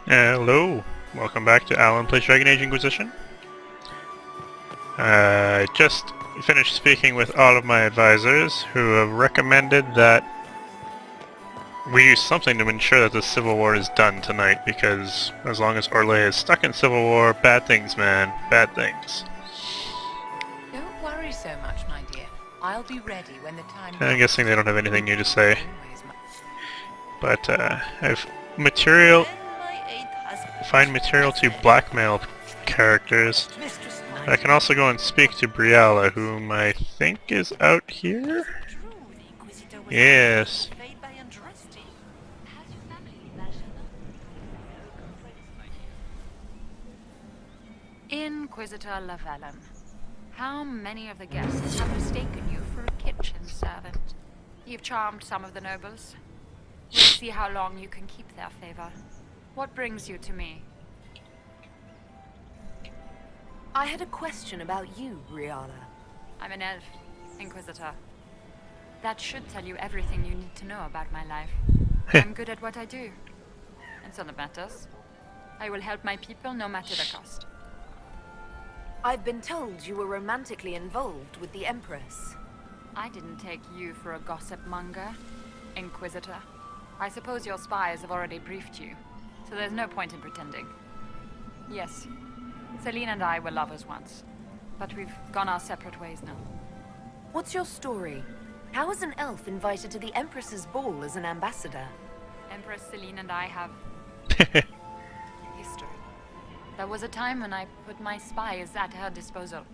Hello, welcome back to Allan Plays Dragon Age Inquisition. I just finished speaking with all of my advisors who have recommended that we use something to ensure that the Civil War is done tonight, because as long as Orlais is stuck in Civil War, bad things, man, bad things. Don't worry so much, my dear. I'll be ready when the time I'm guessing they don't have anything new to say, Always but I've material, find material to blackmail characters. I can also go and speak to Briella, whom I think is out here? Yes. Inquisitor Allan, how many of the guests have mistaken you for a kitchen servant? You've charmed some of the nobles. We'll see how long you can keep their favor. What brings you to me? I had a question about you, Briella. I'm an elf, Inquisitor. That should tell you everything you need to know about my life. I'm good at what I do. And so that matters. I will help my people no matter the cost. I've been told you were romantically involved with the Empress. I didn't take you for a gossip monger, Inquisitor. I suppose your spies have already briefed you, so there's no point in pretending. Yes, Celine and I were lovers once, but we've gone our separate ways now. What's your story? How is an elf invited to the Empress's ball as an ambassador? Empress Celine and I have history. There was a time when I put my spies at her disposal.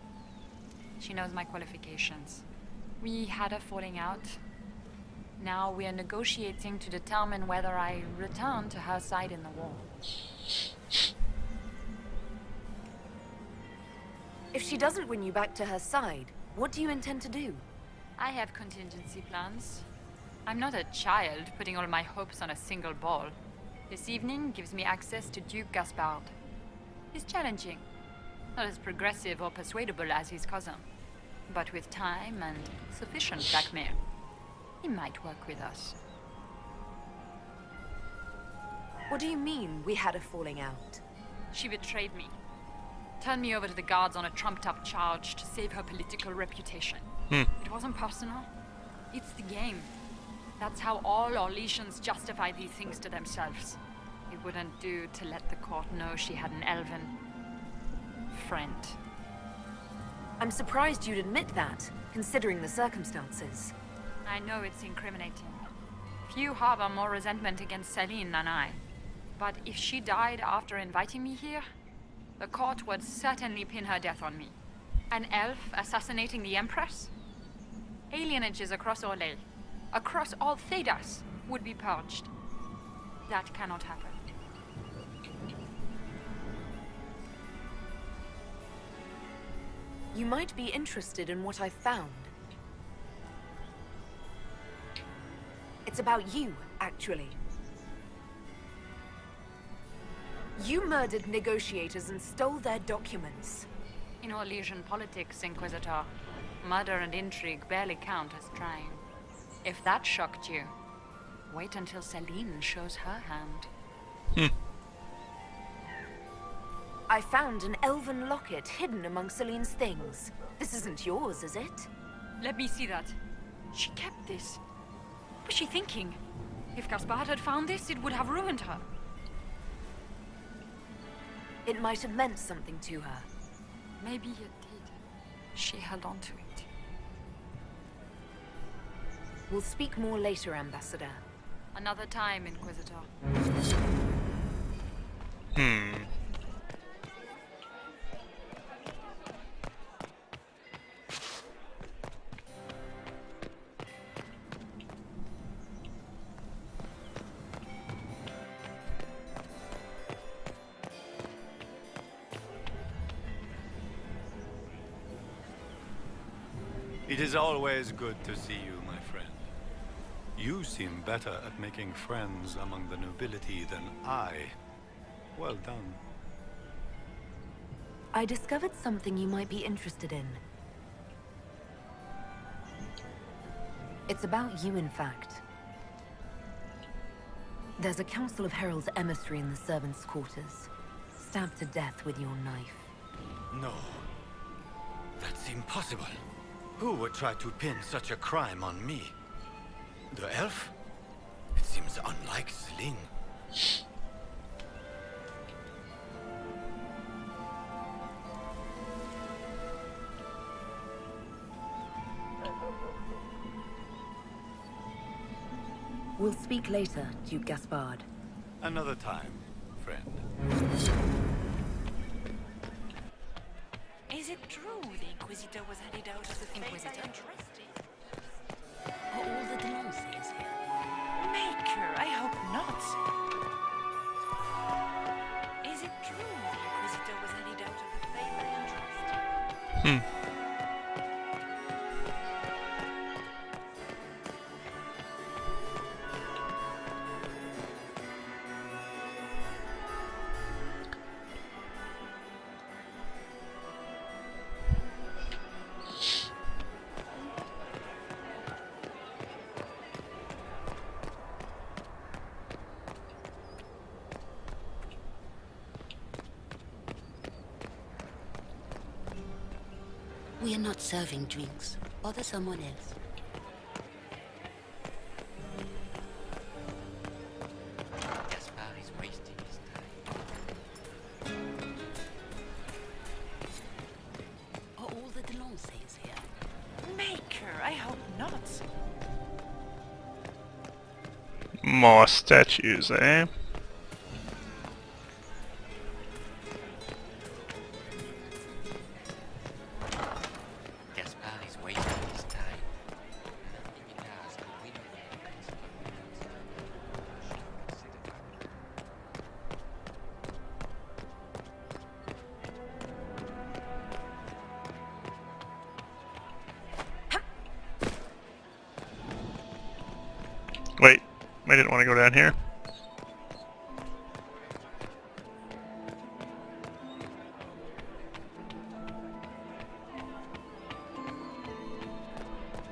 She knows my qualifications. We had a falling out. Now we are negotiating to determine whether I return to her side in the war. If she doesn't win you back to her side, what do you intend to do? I have contingency plans. I'm not a child putting all my hopes on a single ball. This evening gives me access to Duke Gaspard. He's challenging. Not as progressive or persuadable as his cousin. But with time and sufficient blackmail, he might work with us. What do you mean, we had a falling out? She betrayed me. Turned me over to the guards on a trumped-up charge to save her political reputation. It wasn't personal. It's the game. That's how all Orlesians justify these things to themselves. It wouldn't do to let the court know she had an elven friend. I'm surprised you'd admit that, considering the circumstances. I know it's incriminating. Few harbor more resentment against Celine than I. But if she died after inviting me here, the court would certainly pin her death on me. An elf assassinating the Empress? Alienages across Orlais, across all Thedas, would be purged. That cannot happen. You might be interested in what I've found. It's about you, actually. You murdered negotiators and stole their documents. In Orlesian politics, Inquisitor, murder and intrigue barely count as trying. If that shocked you, wait until Celine shows her hand. I found an elven locket hidden among Celine's things. This isn't yours, is it? Let me see that. She kept this. What was she thinking? If Gaspard had found this, it would have ruined her. It might have meant something to her. Maybe it did. She held on to it. We'll speak more later, Ambassador. Another time, Inquisitor. It is always good to see you, my friend. You seem better at making friends among the nobility than I. Well done. I discovered something you might be interested in. It's about you, in fact. There's a Council of Heralds emissary in the servants' quarters. Stabbed to death with your knife. No. That's impossible. Who would try to pin such a crime on me? The elf? It seems unlike Celine. We'll speak later, Duke Gaspard. Another time, friend. Is it true the Inquisitor was headed out of the Inquisitor? Are all the Delances here? Maker, I hope not. Is it true the Inquisitor was headed out of the Fable Interest? We are not serving drinks. Bother someone else. Gaspard is wasting his time. Are all the Delances here? Maker, I hope not. More statues, eh? Gaspard is wasting his time. Nothing he does could win over the Wait, I didn't want to go down here.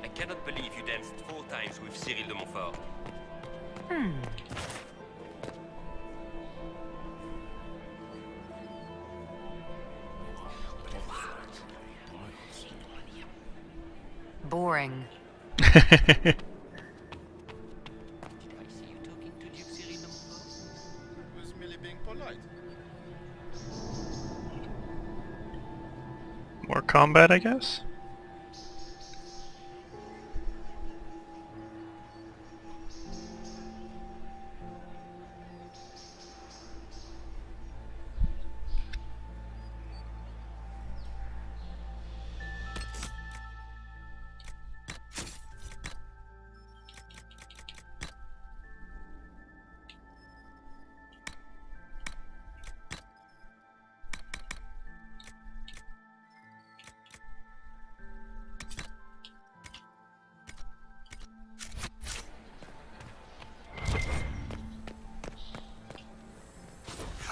I cannot believe you danced 4 times with Cyril de Montfort. Boring. Did I see you talking to Duke Cyril de Montfort? Was merely being polite. More combat, I guess?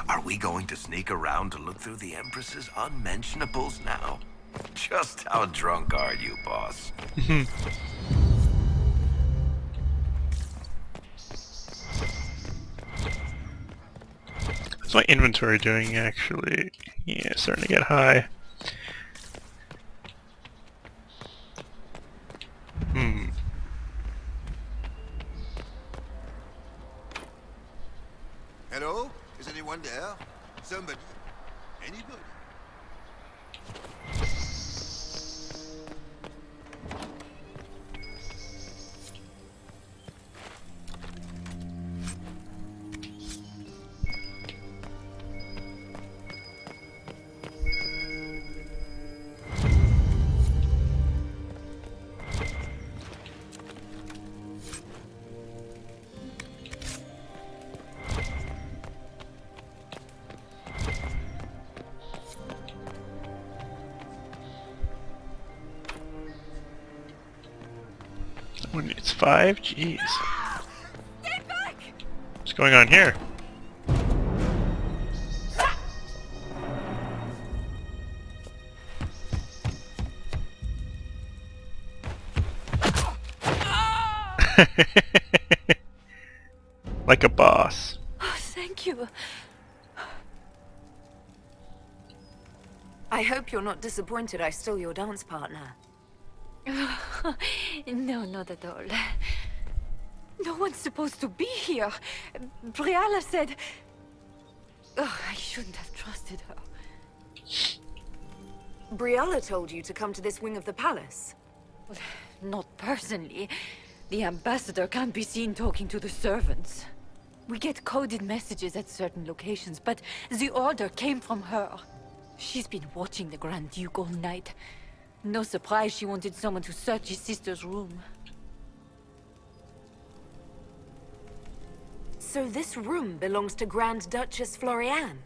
Are we going to sneak around to look through the Empress's unmentionables now? Just how drunk are you, boss? What's my inventory doing, actually? Yeah, starting to get high. Hello? Is anyone there? Somebody? Anybody? When it's 5? Jeez. What's going on here? Like a boss. Thank you. I hope you're not disappointed I stole your dance partner. No, not at all. No one's supposed to be here. Briala said... Oh, I shouldn't have trusted her. Briala told you to come to this wing of the palace. Well, not personally. The ambassador can't be seen talking to the servants. We get coded messages at certain locations, but the order came from her. She's been watching the Grand Duke all night. No surprise she wanted someone to search his sister's room. So this room belongs to Grand Duchess Floriane?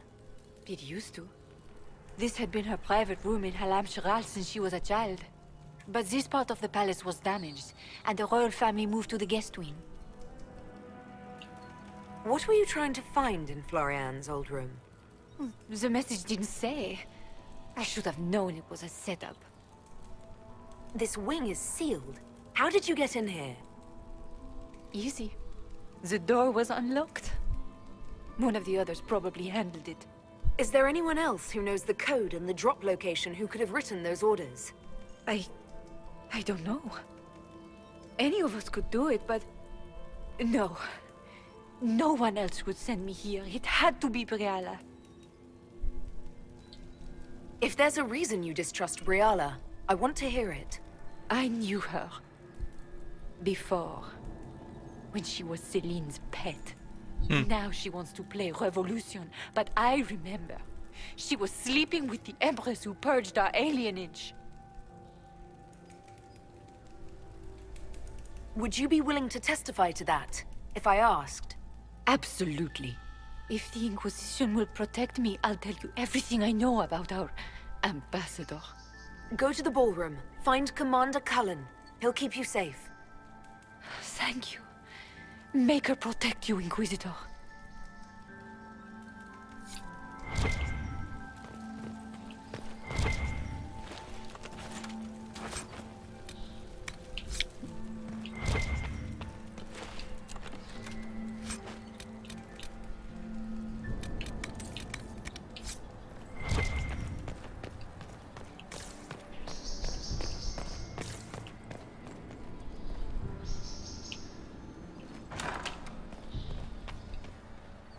It used to. This had been her private room in Halam Shiral since she was a child. But this part of the palace was damaged, and the royal family moved to the guest wing. What were you trying to find in Floriane's old room? The message didn't say. I should have known it was a setup. This wing is sealed. How did you get in here? Easy. The door was unlocked. One of the others probably handled it. Is there anyone else who knows the code and the drop location who could have written those orders? I don't know. Any of us could do it, but... No. No one else would send me here. It had to be Briala. If there's a reason you distrust Briala, I want to hear it. I knew her. Before. When she was Celine's pet. Now she wants to play Revolution, but I remember. She was sleeping with the Empress who purged our alienage. Would you be willing to testify to that, if I asked? Absolutely. If the Inquisition will protect me, I'll tell you everything I know about our ambassador. Go to the ballroom. Find Commander Cullen. He'll keep you safe. Thank you. Make her protect you, Inquisitor.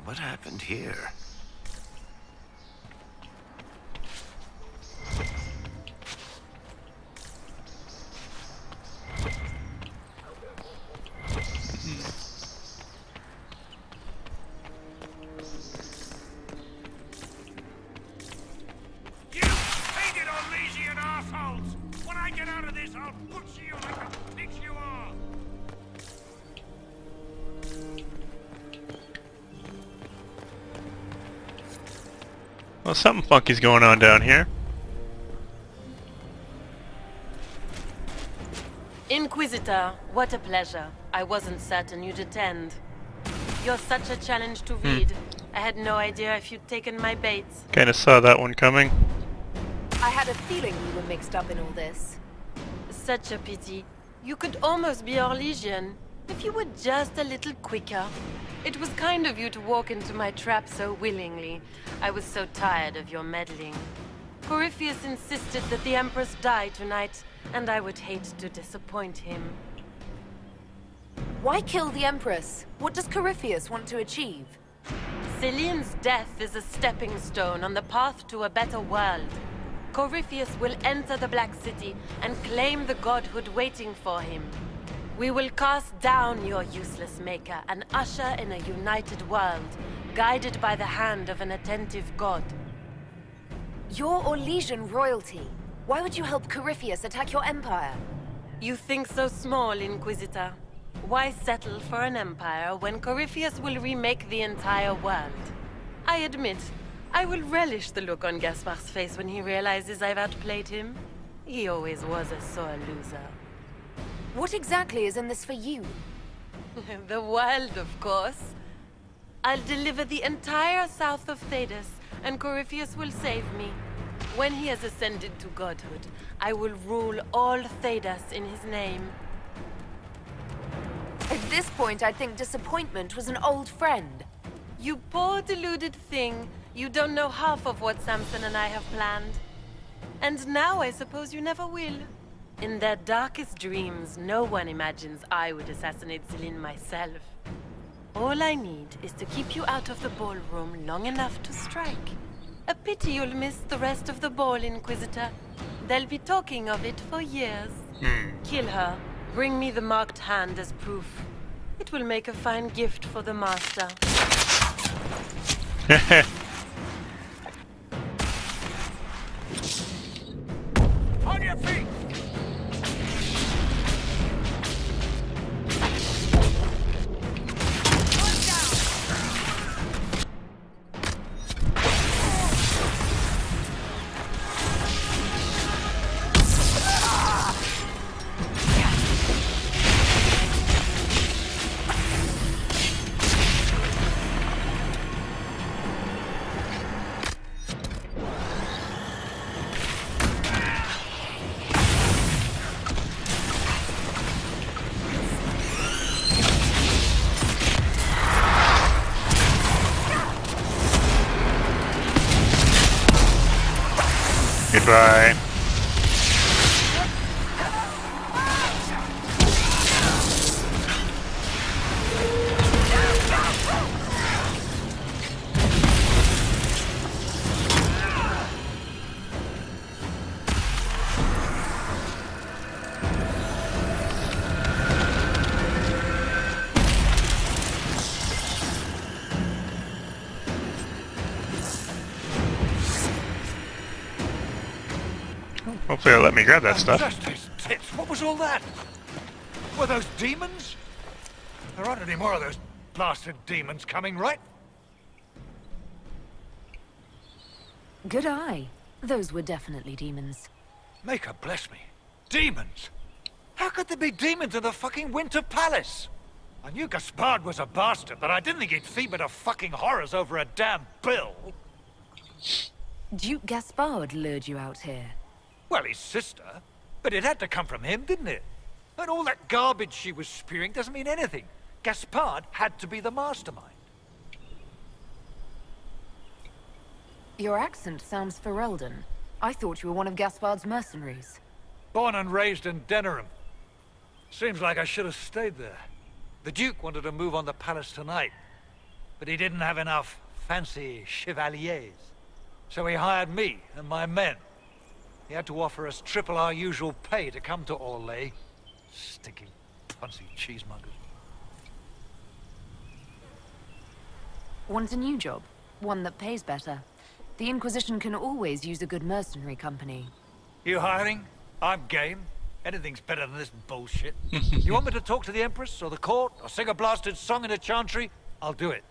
What happened here? You hated Orlesian assholes! When I get out of this, I'll butcher you like a pig you are! Well, something funky's going on down here. Inquisitor, what a pleasure. I wasn't certain you'd attend. You're such a challenge to read. I had no idea if you'd taken my baits. Kinda saw that one coming. I had a feeling you were mixed up in all this. Such a pity. You could almost be Orlesian, if you were just a little quicker. It was kind of you to walk into my trap so willingly. I was so tired of your meddling. Corypheus insisted that the Empress die tonight, and I would hate to disappoint him. Why kill the Empress? What does Corypheus want to achieve? Celine's death is a stepping stone on the path to a better world. Corypheus will enter the Black City and claim the godhood waiting for him. We will cast down your useless maker and usher in a united world, guided by the hand of an attentive god. You're Orlesian royalty. Why would you help Corypheus attack your empire? You think so small, Inquisitor. Why settle for an empire when Corypheus will remake the entire world? I admit, I will relish the look on Gaspar's face when he realizes I've outplayed him. He always was a sore loser. What exactly is in this for you? The world, of course. I'll deliver the entire south of Thedas, and Corypheus will save me. When he has ascended to godhood, I will rule all Thedas in his name. At this point, I think disappointment was an old friend. You poor deluded thing. You don't know half of what Samson and I have planned. And now I suppose you never will. In their darkest dreams, no one imagines I would assassinate Celine myself. All I need is to keep you out of the ballroom long enough to strike. A pity you'll miss the rest of the ball, Inquisitor. They'll be talking of it for years. Kill her. Bring me the marked hand as proof. It will make a fine gift for the Master. On your feet! Goodbye. Hopefully they'll let me grab that stuff. Just his tits. What was all that? Were those demons? There aren't any more of those blasted demons coming, right? Good eye. Those were definitely demons. Maker bless me. Demons? How could there be demons in the fucking Winter Palace? I knew Gaspard was a bastard, but I didn't think he'd feed me to fucking horrors over a damn bill. Duke Gaspard lured you out here. Well, his sister. But it had to come from him, didn't it? And all that garbage she was spewing doesn't mean anything. Gaspard had to be the mastermind. Your accent sounds Ferelden. I thought you were one of Gaspard's mercenaries. Born and raised in Denerim. Seems like I should have stayed there. The Duke wanted to move on the palace tonight, but he didn't have enough fancy chevaliers. So he hired me and my men. He had to offer us triple our usual pay to come to Orlais. Stinking, punsy cheesemongers. Want a new job? One that pays better. The Inquisition can always use a good mercenary company. You hiring? I'm game. Anything's better than this bullshit. You want me to talk to the Empress or the court or sing a blasted song in a chantry? I'll do it.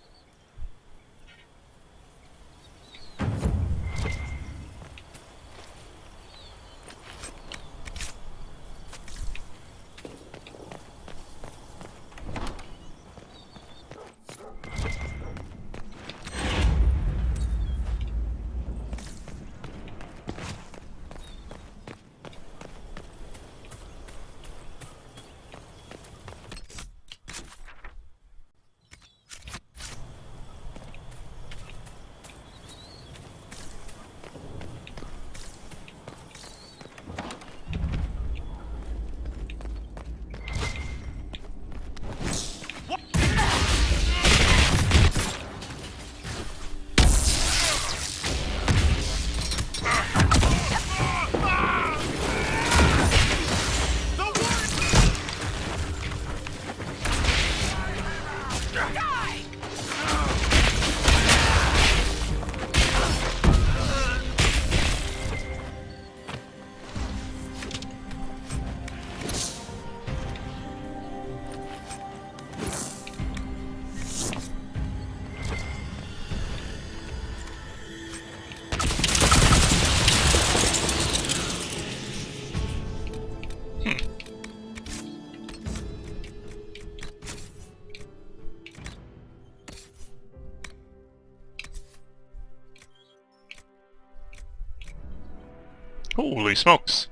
Holy smokes!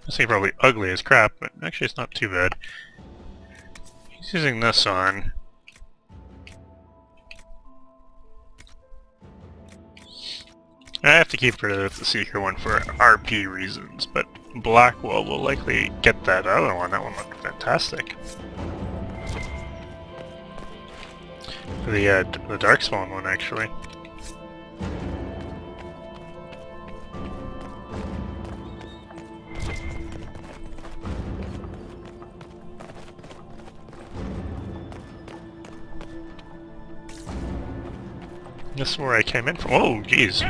This thing probably ugly as crap, but actually it's not too bad. He's using this on. I have to keep rid of the Seeker one for RP reasons, but Blackwell will likely get that other one. That one looked fantastic. The Darkspawn one, actually. This is where I came in from. Oh, jeez.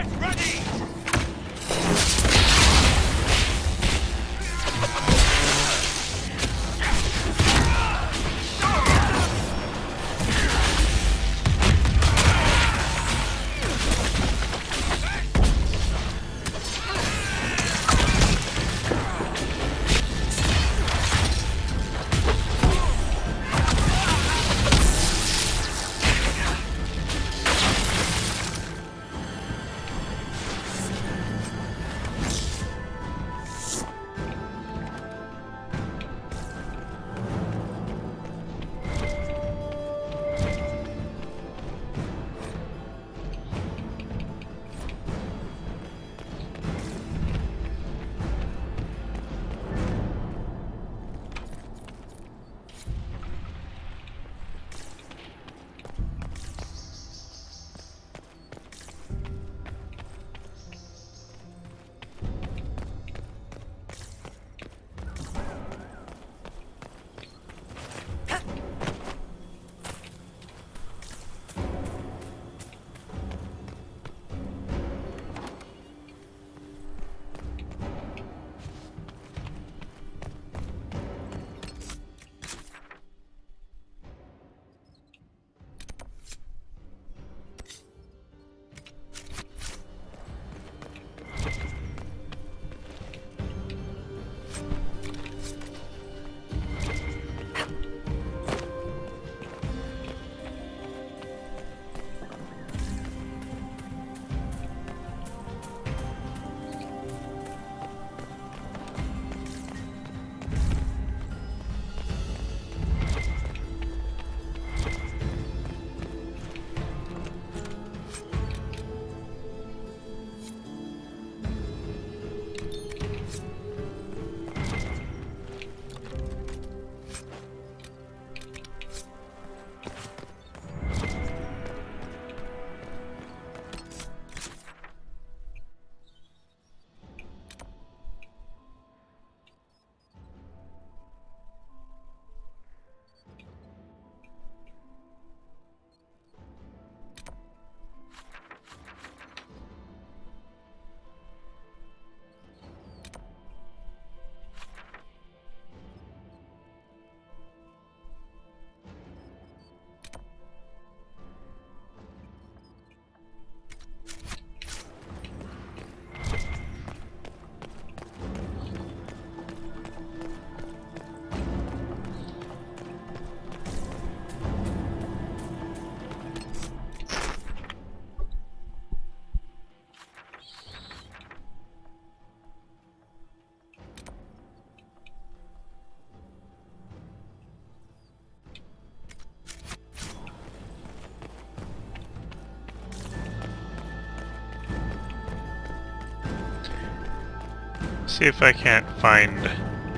See if I can't find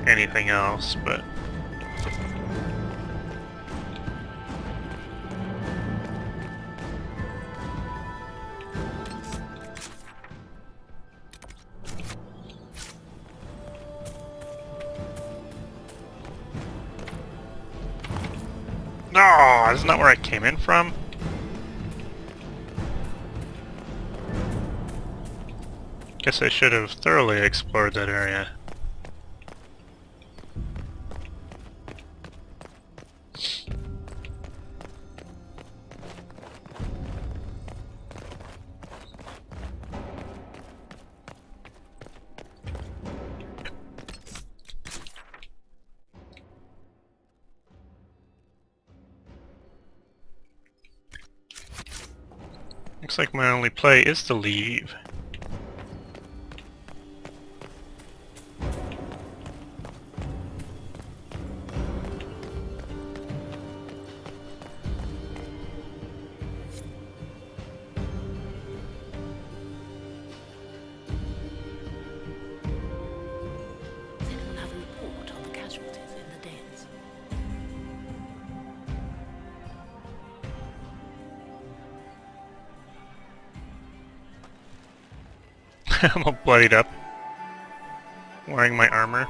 anything else, but... No, that's not where I came in from. Guess I should have thoroughly explored that area. Looks like my only play is to leave. I'm all bloodied up. Wearing my armor.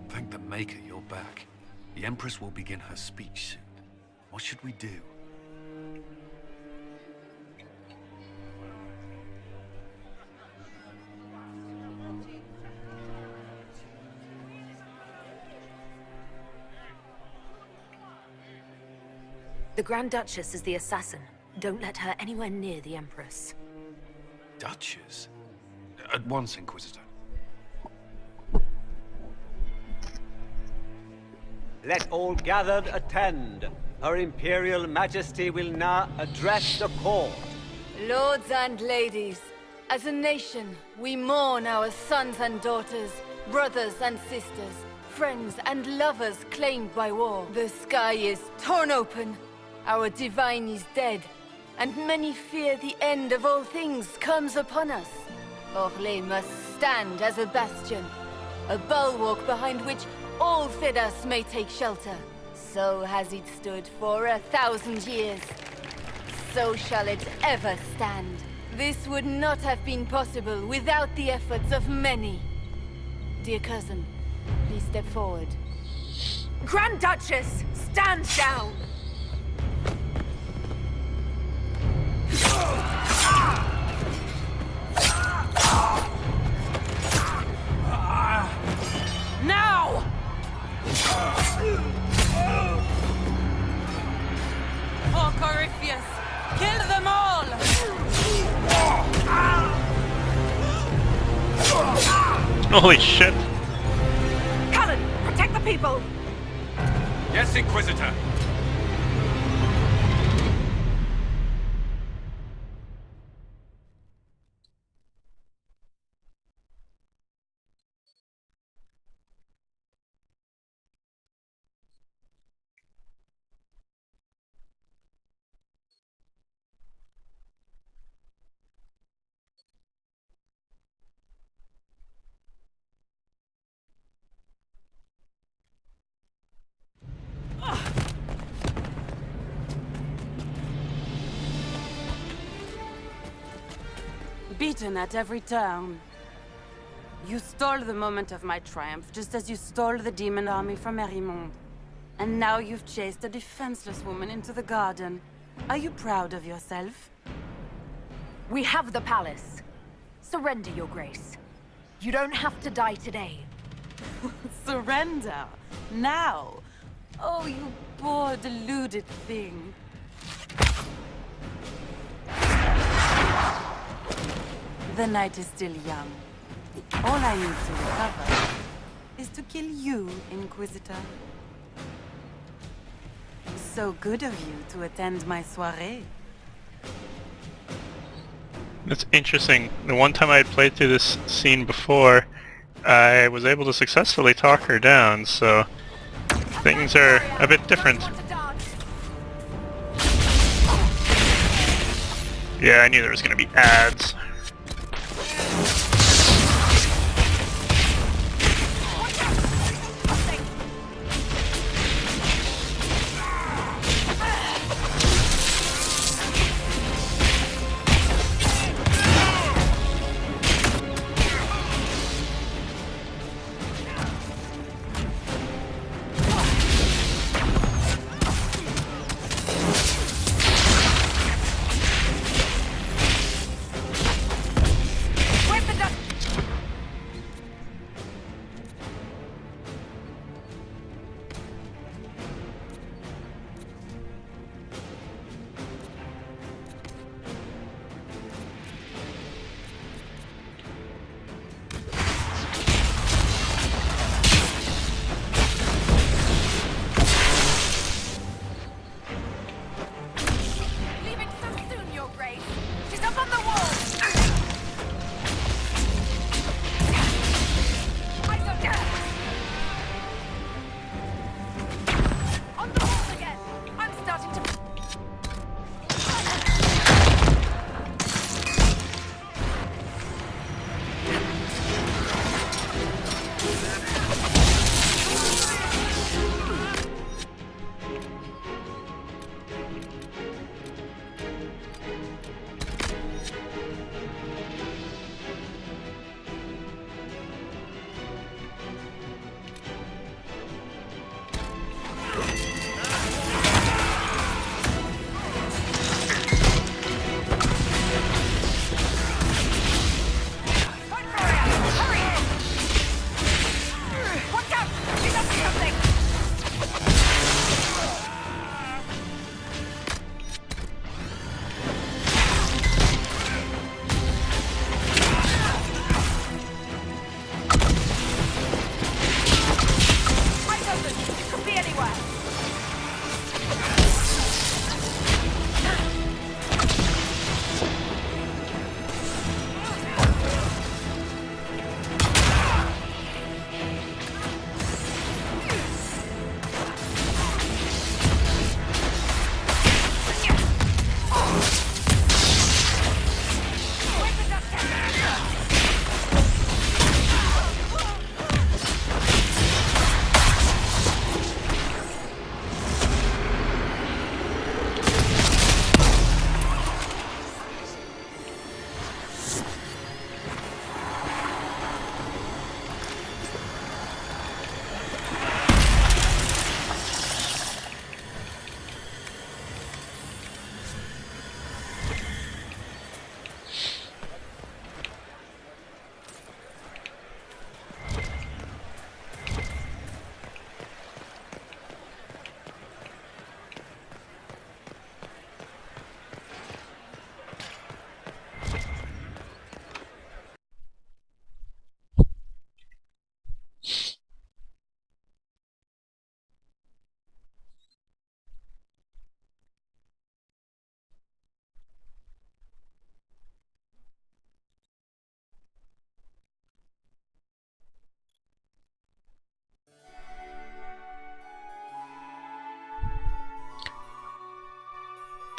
Thank the Maker you're back. The Empress will begin her speech soon. What should we do? The Grand Duchess is the assassin. Don't let her anywhere near the Empress. Duchess? At once, Inquisitor. Let all gathered attend. Her Imperial Majesty will now address the court. Lords and ladies, as a nation, we mourn our sons and daughters, brothers and sisters, friends and lovers claimed by war. The sky is torn open, our divine is dead, and many fear the end of all things comes upon us. Orlais must stand as a bastion, a bulwark behind which all Fidas may take shelter. So has it stood for 1,000 years. So shall it ever stand. This would not have been possible without the efforts of many. Dear cousin, please step forward. Grand Duchess, stand down! Now! For Corypheus, kill them all! Holy shit! Allan, protect the people! Yes, Inquisitor. Beaten at every turn. You stole the moment of my triumph, just as you stole the demon army from Merimond. And now you've chased a defenseless woman into the garden. Are you proud of yourself? We have the palace. Surrender, Your Grace. You don't have to die today. Surrender? Now? Oh, you poor deluded thing. The night is still young. All I need to recover is to kill you, Inquisitor. So good of you to attend my soirée. That's interesting. The one time I had played through this scene before, I was able to successfully talk her down, so things are a bit different. Yeah, I knew there was going to be ads.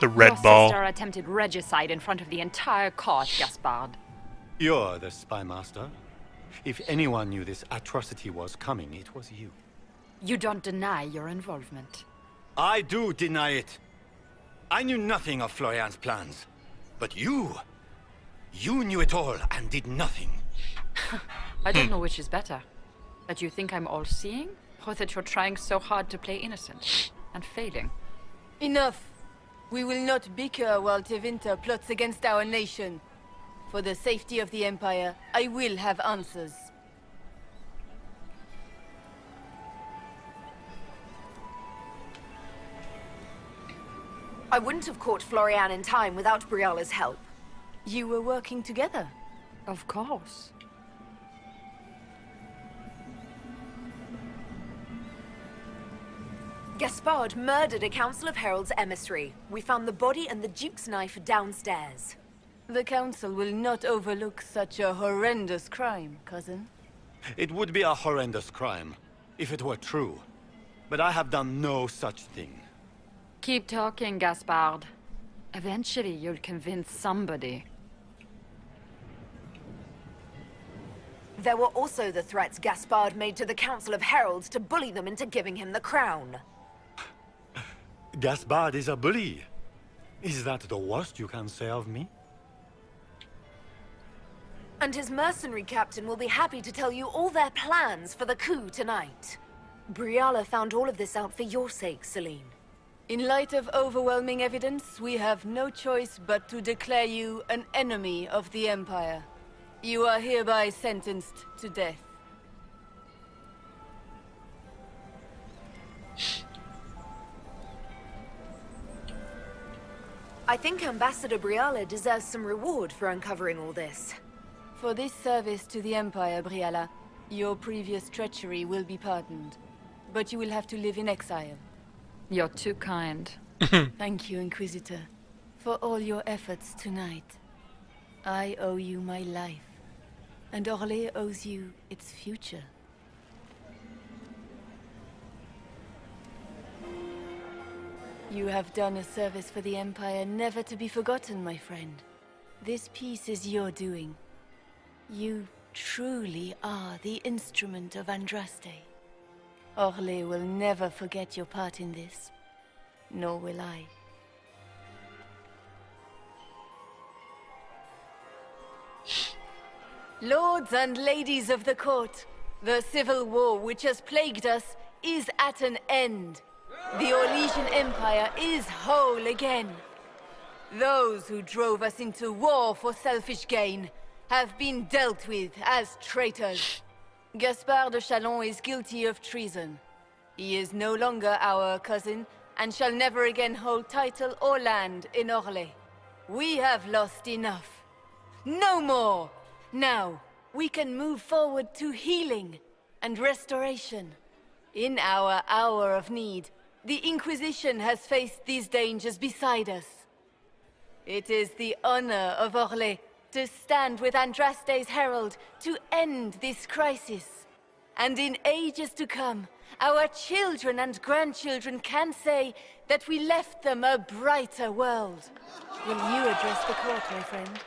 The red Your ball. sister attempted regicide in front of the entire court, Gaspard. You're the spy master. If anyone knew this atrocity was coming, it was you. You don't deny your involvement. I do deny it. I knew nothing of Florian's plans. But you knew it all and did nothing. I don't know which is better. That you think I'm all-seeing, or that you're trying so hard to play innocent and failing. Enough. We will not bicker while Tevinter plots against our nation. For the safety of the Empire, I will have answers. I wouldn't have caught Florian in time without Briala's help. You were working together? Of course. Gaspard murdered a Council of Heralds emissary. We found the body and the Duke's knife downstairs. The Council will not overlook such a horrendous crime, cousin. It would be a horrendous crime, if it were true. But I have done no such thing. Keep talking, Gaspard. Eventually, you'll convince somebody. There were also the threats Gaspard made to the Council of Heralds to bully them into giving him the crown. Gaspard is a bully. Is that the worst you can say of me? And his mercenary captain will be happy to tell you all their plans for the coup tonight. Briala found all of this out for your sake, Celine. In light of overwhelming evidence, we have no choice but to declare you an enemy of the Empire. You are hereby sentenced to death. I think Ambassador Briala deserves some reward for uncovering all this. For this service to the Empire, Briala, your previous treachery will be pardoned. But you will have to live in exile. You're too kind. Thank you, Inquisitor, for all your efforts tonight. I owe you my life, and Orlais owes you its future. You have done a service for the Empire never to be forgotten, my friend. This piece is your doing. You truly are the instrument of Andraste. Orlais will never forget your part in this, nor will I. Lords and ladies of the court, the civil war which has plagued us is at an end. The Orlesian Empire is whole again. Those who drove us into war for selfish gain have been dealt with as traitors. Gaspard de Chalon is guilty of treason. He is no longer our cousin, and shall never again hold title or land in Orlais. We have lost enough. No more! Now, we can move forward to healing and restoration. In our hour of need, the Inquisition has faced these dangers beside us. It is the honor of Orlais to stand with Andraste's herald to end this crisis. And in ages to come, our children and grandchildren can say that we left them a brighter world. Will you address the court, my friend?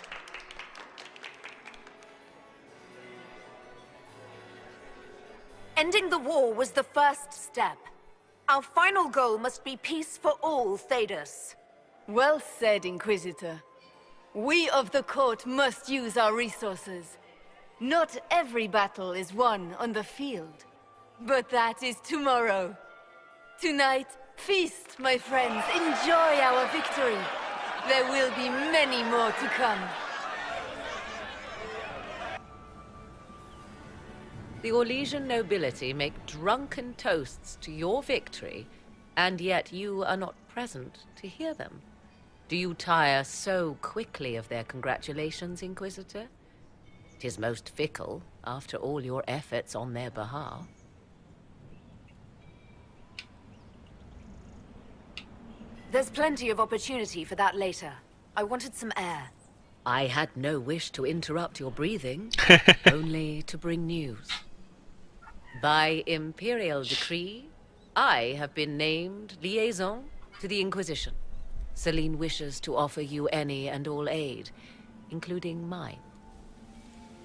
Ending the war was the first step. Our final goal must be peace for all Thedas. Well said, Inquisitor. We of the court must use our resources. Not every battle is won on the field. But that is tomorrow. Tonight, feast, my friends. Enjoy our victory. There will be many more to come. The Orlesian nobility make drunken toasts to your victory, and yet you are not present to hear them. Do you tire so quickly of their congratulations, Inquisitor? 'Tis most fickle, after all your efforts on their behalf. There's plenty of opportunity for that later. I wanted some air. I had no wish to interrupt your breathing, only to bring news. By imperial decree, I have been named liaison to the Inquisition. Celine wishes to offer you any and all aid, including mine.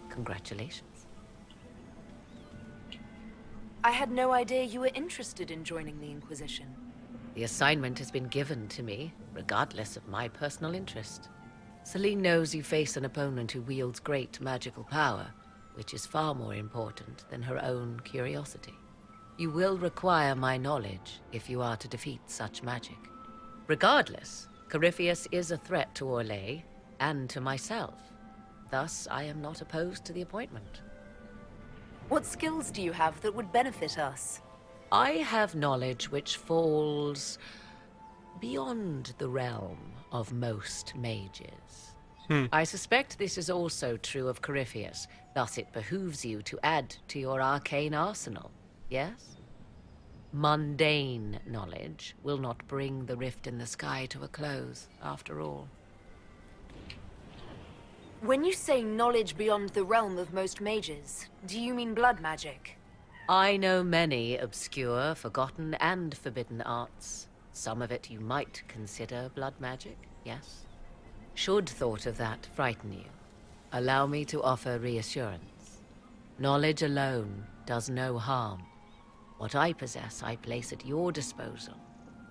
Congratulations. I had no idea you were interested in joining the Inquisition. The assignment has been given to me, regardless of my personal interest. Celine knows you face an opponent who wields great magical power, which is far more important than her own curiosity. You will require my knowledge if you are to defeat such magic. Regardless, Corypheus is a threat to Orlais and to myself. Thus, I am not opposed to the appointment. What skills do you have that would benefit us? I have knowledge which falls beyond the realm of most mages. I suspect this is also true of Corypheus, thus it behooves you to add to your arcane arsenal, yes? Mundane knowledge will not bring the rift in the sky to a close, after all. When you say knowledge beyond the realm of most mages, do you mean blood magic? I know many obscure, forgotten, and forbidden arts. Some of it you might consider blood magic, yes? Should thought of that frighten you, allow me to offer reassurance. Knowledge alone does no harm. What I possess, I place at your disposal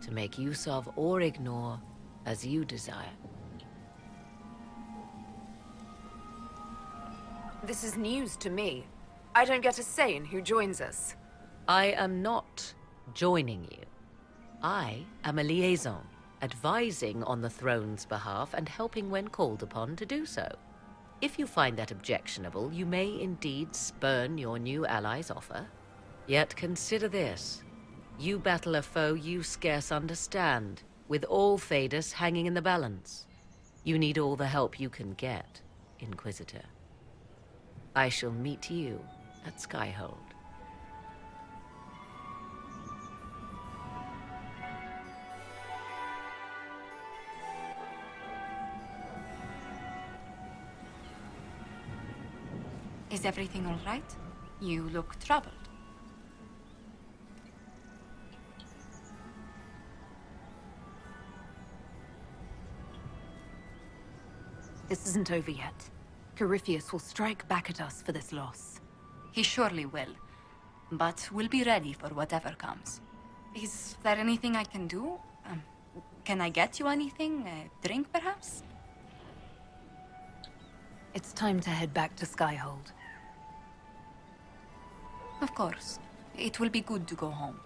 to make use of or ignore as you desire. This is news to me. I don't get a say in who joins us. I am not joining you. I am a liaison, advising on the throne's behalf and helping when called upon to do so. If you find that objectionable, you may indeed spurn your new ally's offer. Yet consider this. You battle a foe you scarce understand, with all Thedas hanging in the balance. You need all the help you can get, Inquisitor. I shall meet you at Skyhold. Is everything all right? You look troubled. This isn't over yet. Corypheus will strike back at us for this loss. He surely will. But we'll be ready for whatever comes. Is there anything I can do? Can I get you anything? A drink, perhaps? It's time to head back to Skyhold. Of course. It will be good to go home.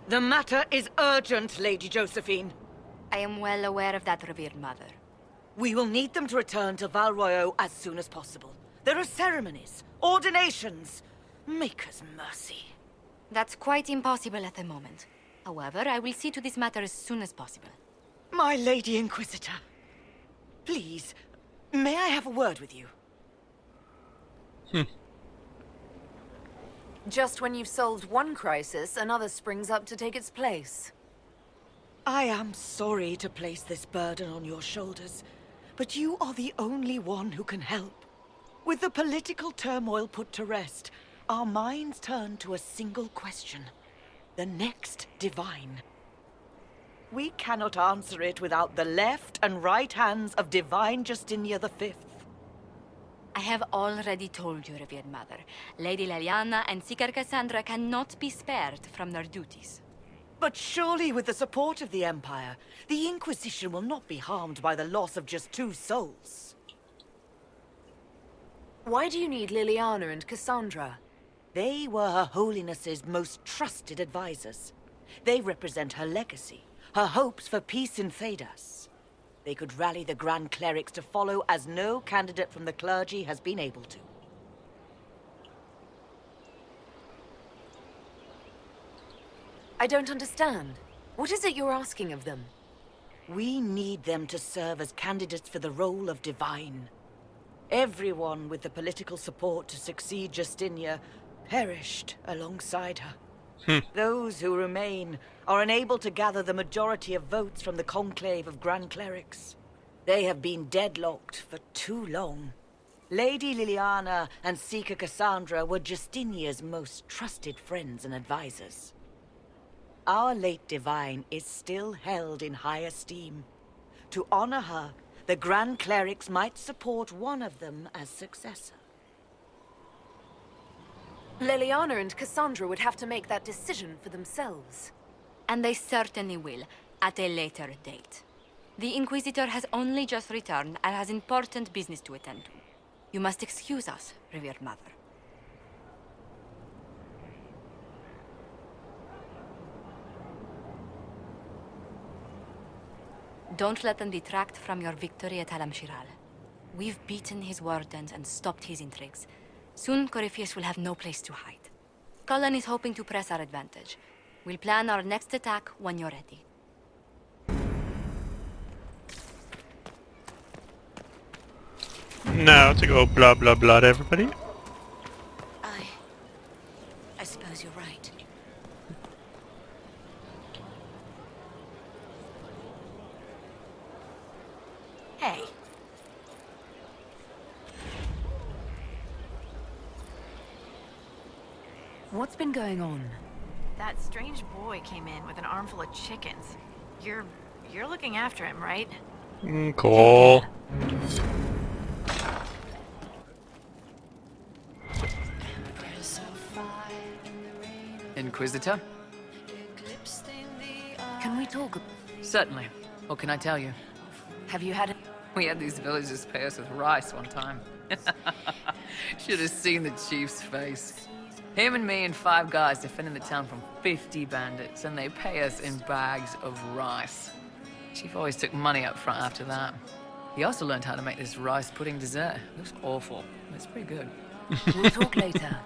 The matter is urgent, Lady Josephine. I am well aware of that, revered mother. We will need them to return to Val Royeaux as soon as possible. There are ceremonies, ordinations. Maker's mercy. That's quite impossible at the moment. However, I will see to this matter as soon as possible. My Lady Inquisitor. Please, may I have a word with you? Just when you've solved one crisis, another springs up to take its place. I am sorry to place this burden on your shoulders, but you are the only one who can help. With the political turmoil put to rest, our minds turn to a single question. The next divine. We cannot answer it without the left and right hands of Divine Justinia V. I have already told you, revered mother. Lady Leliana and Seeker Cassandra cannot be spared from their duties. But surely with the support of the Empire, the Inquisition will not be harmed by the loss of just 2 souls. Why do you need Liliana and Cassandra? They were Her Holiness's most trusted advisors. They represent her legacy, her hopes for peace in Thedas. They could rally the Grand Clerics to follow as no candidate from the clergy has been able to. I don't understand. What is it you're asking of them? We need them to serve as candidates for the role of Divine. Everyone with the political support to succeed Justinia perished alongside her. Those who remain are unable to gather the majority of votes from the conclave of Grand Clerics. They have been deadlocked for too long. Lady Liliana and Seeker Cassandra were Justinia's most trusted friends and advisors. Our late Divine is still held in high esteem. To honor her, the Grand Clerics might support one of them as successor. Liliana and Cassandra would have to make that decision for themselves. And they certainly will, at a later date. The Inquisitor has only just returned and has important business to attend to. You must excuse us, revered mother. Don't let them detract from your victory at Alam-Shiral. We've beaten his wardens and stopped his intrigues. Soon, Corypheus will have no place to hide. Cullen is hoping to press our advantage. We'll plan our next attack when you're ready. Now to go blah blah blah to everybody. I suppose you're right. Hey. What's been going on? That strange boy came in with an armful of chickens. You're looking after him, right? Cool. Inquisitor? Can we talk? Certainly. What can I tell you? Have you had We had these villagers pay us with rice one time. Should have seen the chief's face. Him and me and 5 guys defending the town from 50 bandits, and they pay us in bags of rice. Chief always took money up front after that. He also learned how to make this rice pudding dessert. It looks awful, but it's pretty good. We'll talk later.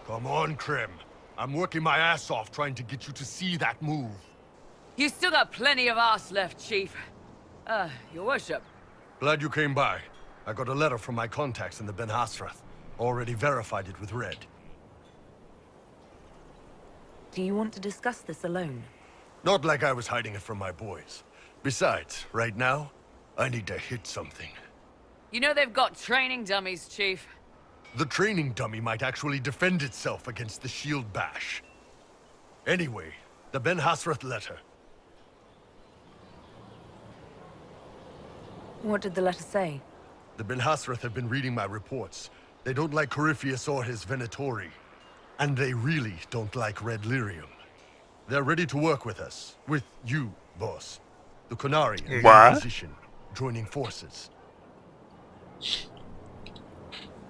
Come on, Krim. I'm working my ass off trying to get you to see that move. You still got plenty of arse left, Chief. Your worship. Glad you came by. I got a letter from my contacts in the Ben Hasrath. Already verified it with Red. Do you want to discuss this alone? Not like I was hiding it from my boys. Besides, right now, I need to hit something. You know they've got training dummies, Chief. The training dummy might actually defend itself against the shield bash. Anyway, the Ben Hasrath letter. What did the letter say? The Ben Hasrath have been reading my reports. They don't like Corypheus or his Venatori. And they really don't like Red Lyrium. They're ready to work with us. With you, boss. The Qunari and the Inquisition, joining forces.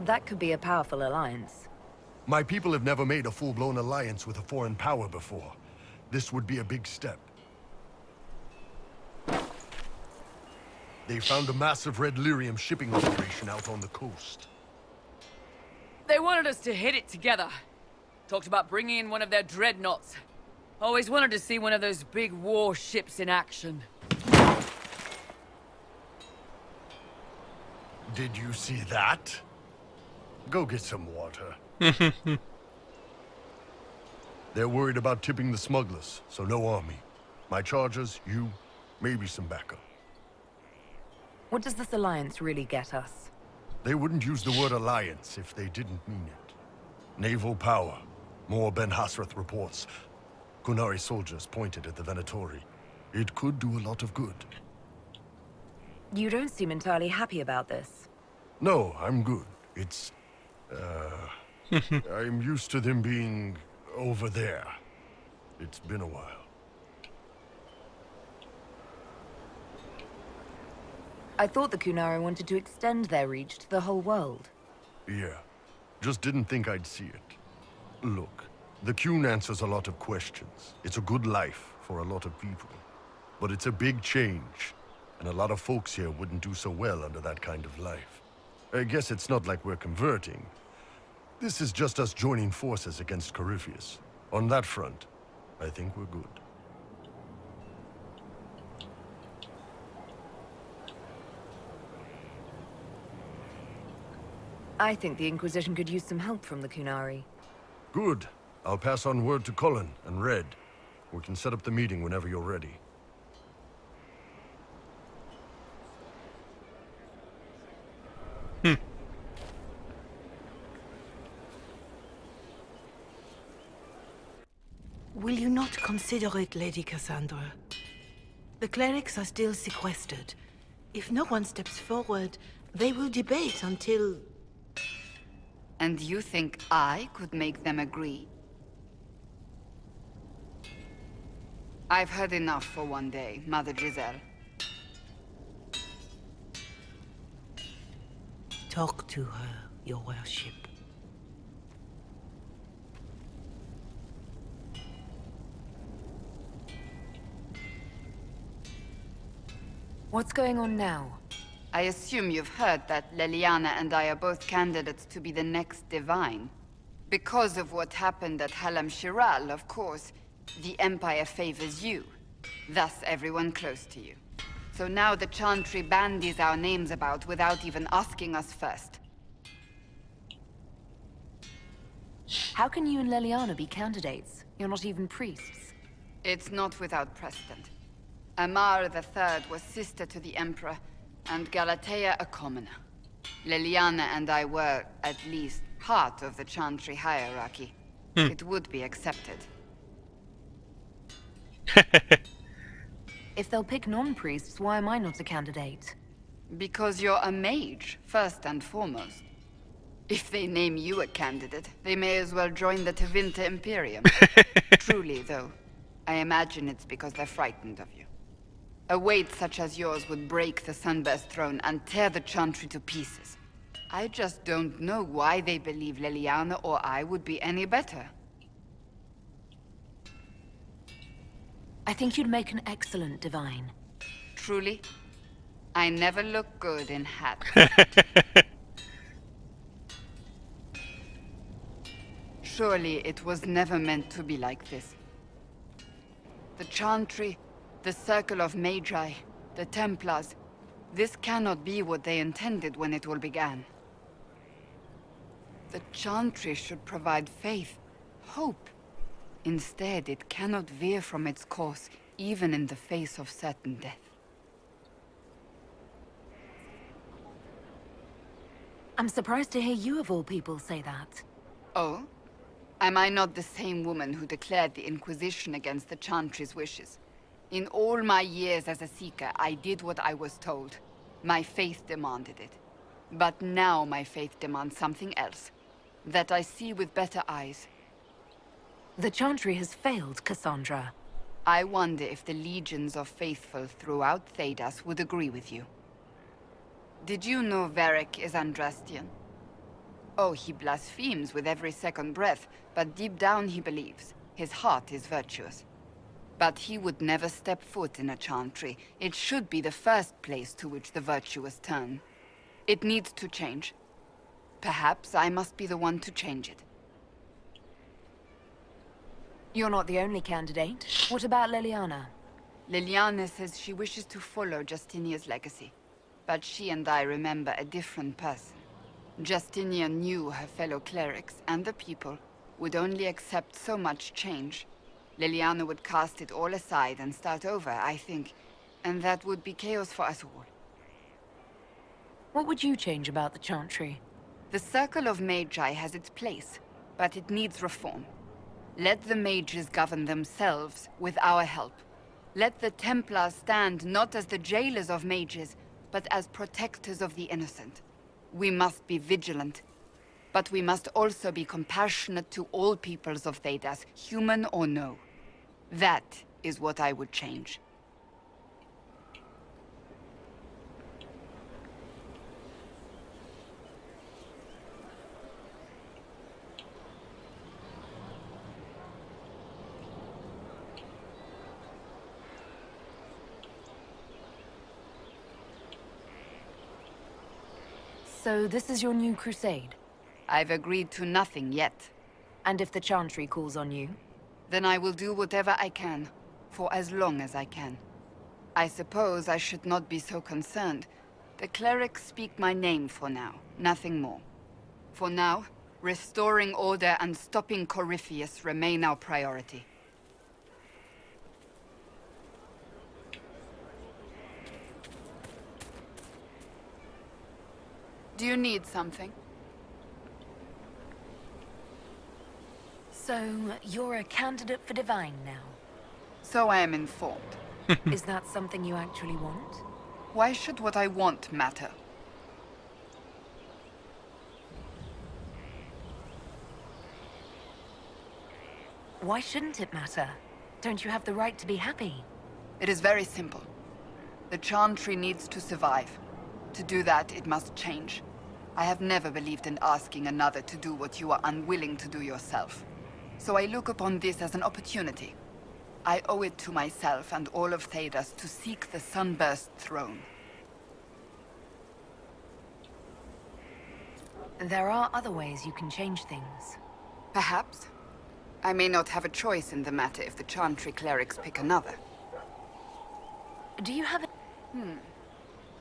That could be a powerful alliance. My people have never made a full-blown alliance with a foreign power before. This would be a big step. They found a massive red lyrium shipping operation out on the coast. They wanted us to hit it together. Talked about bringing in one of their dreadnoughts. Always wanted to see one of those big warships in action. Did you see that? Go get some water. They're worried about tipping the smugglers, so no army. My chargers, you, maybe some backup. What does this alliance really get us? They wouldn't use the word alliance if they didn't mean it. Naval power. More Ben Hasrath reports. Kunari soldiers pointed at the Venatori. It could do a lot of good. You don't seem entirely happy about this. No, I'm good. It's... I'm used to them being over there. It's been a while. I thought the Kunari wanted to extend their reach to the whole world. Yeah. Just didn't think I'd see it. Look, the Qun answers a lot of questions. It's a good life for a lot of people. But it's a big change, and a lot of folks here wouldn't do so well under that kind of life. I guess it's not like we're converting. This is just us joining forces against Corypheus. On that front, I think we're good. I think the Inquisition could use some help from the Kunari. Good. I'll pass on word to Cullen and Red. We can set up the meeting whenever you're ready. Will you not consider it, Lady Cassandra? The clerics are still sequestered. If no one steps forward, they will debate until... And you think I could make them agree? I've heard enough for one day, Mother Giselle. Talk to her, your worship. What's going on now? I assume you've heard that Leliana and I are both candidates to be the next Divine. Because of what happened at Halam Shiral, of course, the Empire favors you. Thus, everyone close to you. So now the Chantry bandies our names about without even asking us first. How can you and Leliana be candidates? You're not even priests. It's not without precedent. Amar III was sister to the Emperor, and Galatea a commoner. Leliana and I were, at least, part of the Chantry hierarchy. It would be accepted. If they'll pick non-priests, why am I not a candidate? Because you're a mage, first and foremost. If they name you a candidate, they may as well join the Tevinter Imperium. Truly, though, I imagine it's because they're frightened of you. A weight such as yours would break the Sunburst throne and tear the Chantry to pieces. I just don't know why they believe Leliana or I would be any better. I think you'd make an excellent Divine. Truly? I never look good in hats. Surely it was never meant to be like this. The Chantry, the Circle of Magi, the Templars, this cannot be what they intended when it all began. The Chantry should provide faith, hope. Instead, it cannot veer from its course, even in the face of certain death. I'm surprised to hear you of all people say that. Oh? Am I not the same woman who declared the Inquisition against the Chantry's wishes? In all my years as a Seeker, I did what I was told. My faith demanded it. But now my faith demands something else. That I see with better eyes. The Chantry has failed, Cassandra. I wonder if the legions of faithful throughout Thedas would agree with you. Did you know Varric is Andrastian? Oh, he blasphemes with every second breath, but deep down he believes. His heart is virtuous. But he would never step foot in a chantry. It should be the first place to which the virtuous turn. It needs to change. Perhaps I must be the one to change it. You're not the only candidate. What about Liliana? Liliana says she wishes to follow Justinia's legacy. But she and I remember a different person. Justinia knew her fellow clerics and the people would only accept so much change. Liliana would cast it all aside and start over, I think. And that would be chaos for us all. What would you change about the Chantry? The Circle of Magi has its place, but it needs reform. Let the mages govern themselves with our help. Let the Templars stand not as the jailers of mages, but as protectors of the innocent. We must be vigilant, but we must also be compassionate to all peoples of Thedas, human or no. That is what I would change. So this is your new crusade? I've agreed to nothing yet. And if the Chantry calls on you? Then I will do whatever I can, for as long as I can. I suppose I should not be so concerned. The clerics speak my name for now, nothing more. For now, restoring order and stopping Corypheus remain our priority. Do you need something? So, you're a candidate for Divine now? So I am informed. Is that something you actually want? Why should what I want matter? Why shouldn't it matter? Don't you have the right to be happy? It is very simple. The Chantry needs to survive. To do that, it must change. I have never believed in asking another to do what you are unwilling to do yourself. So I look upon this as an opportunity. I owe it to myself and all of Thedas to seek the Sunburst throne. There are other ways you can change things. Perhaps. I may not have a choice in the matter if the Chantry clerics pick another. Do you have a...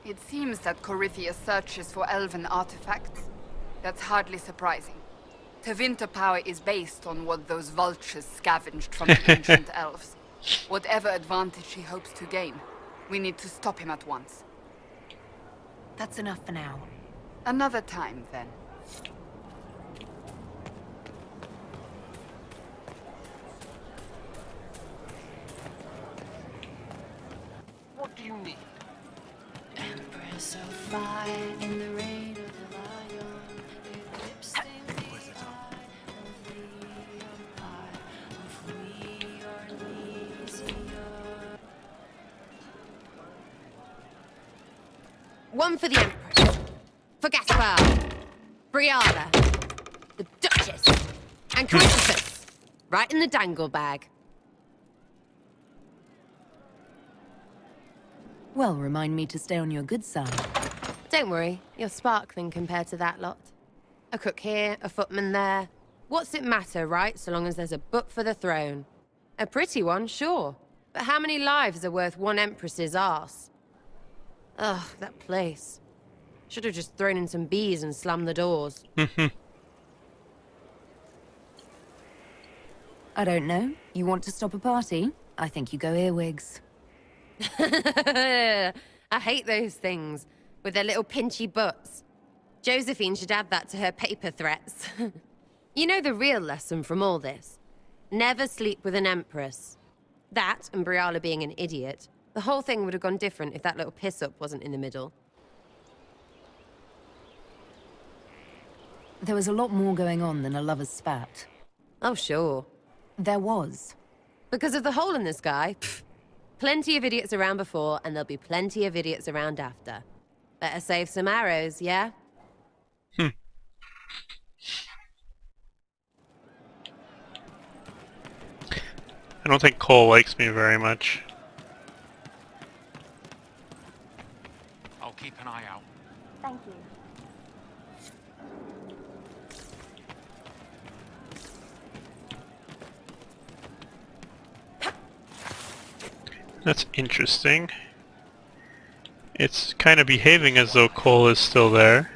It seems that Corypheus searches for elven artifacts. That's hardly surprising. Tevinter power is based on what those vultures scavenged from the ancient elves. Whatever advantage he hopes to gain, we need to stop him at once. That's enough for now. Another time, then. What do you need? Empress of fire in the reign of the lion, eclipsing the eye of the empire of we are easier. One for the Empress. For Gaspar. Briala. The Duchess. And Corypheus. Right in the dangle bag. Well, remind me to stay on your good side. Don't worry, you're sparkling compared to that lot. A cook here, a footman there. What's it matter, right, so long as there's a book for the throne? A pretty one, sure. But how many lives are worth one Empress's arse? Ugh, that place. Should have just thrown in some bees and slammed the doors. I don't know. You want to stop a party? I think you go earwigs. I hate those things, with their little pinchy butts. Josephine should add that to her paper threats. You know the real lesson from all this? Never sleep with an Empress. That, and Briala being an idiot. The whole thing would have gone different if that little piss-up wasn't in the middle. There was a lot more going on than a lover's spat. Oh, sure. There was. Because of the hole in the sky? Pfft. Plenty of idiots around before, and there'll be plenty of idiots around after. Better save some arrows, yeah? I don't think Cole likes me very much. I'll keep an eye out. Thank you. That's interesting. It's kind of behaving as though Cole is still there.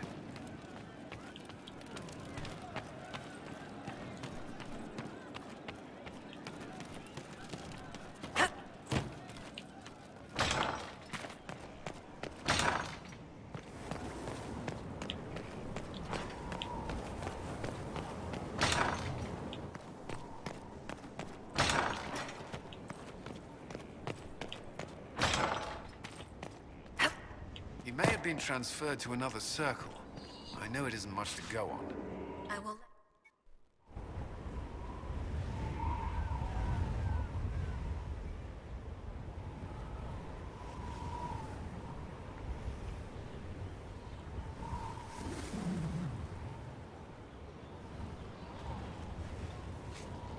He may have been transferred to another circle. I know it isn't much to go on. I will...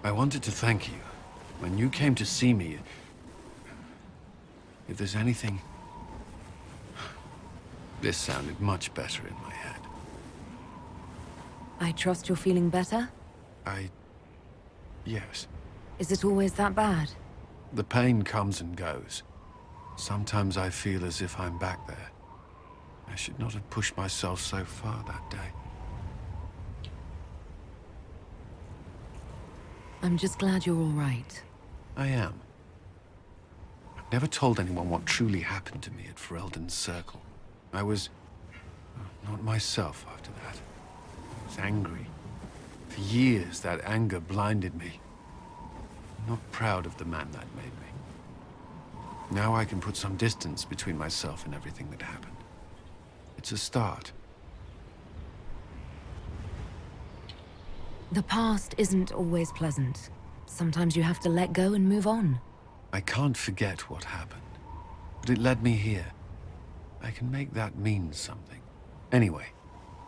I wanted to thank you. When you came to see me, if there's anything... This sounded much better in my head. I trust you're feeling better? Yes. Is it always that bad? The pain comes and goes. Sometimes I feel as if I'm back there. I should not have pushed myself so far that day. I'm just glad you're all right. I am. I've never told anyone what truly happened to me at Ferelden's Circle. I was... not myself after that. I was angry. For years, that anger blinded me. I'm not proud of the man that made me. Now I can put some distance between myself and everything that happened. It's a start. The past isn't always pleasant. Sometimes you have to let go and move on. I can't forget what happened, but it led me here. I can make that mean something. Anyway,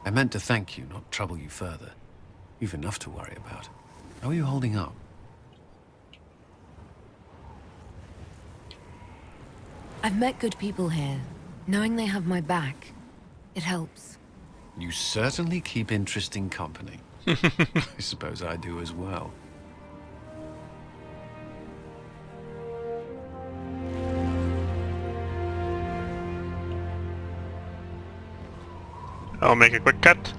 I meant to thank you, not trouble you further. You've enough to worry about. How are you holding up? I've met good people here. Knowing they have my back, it helps. You certainly keep interesting company. I suppose I do as well. I'll make a quick cut.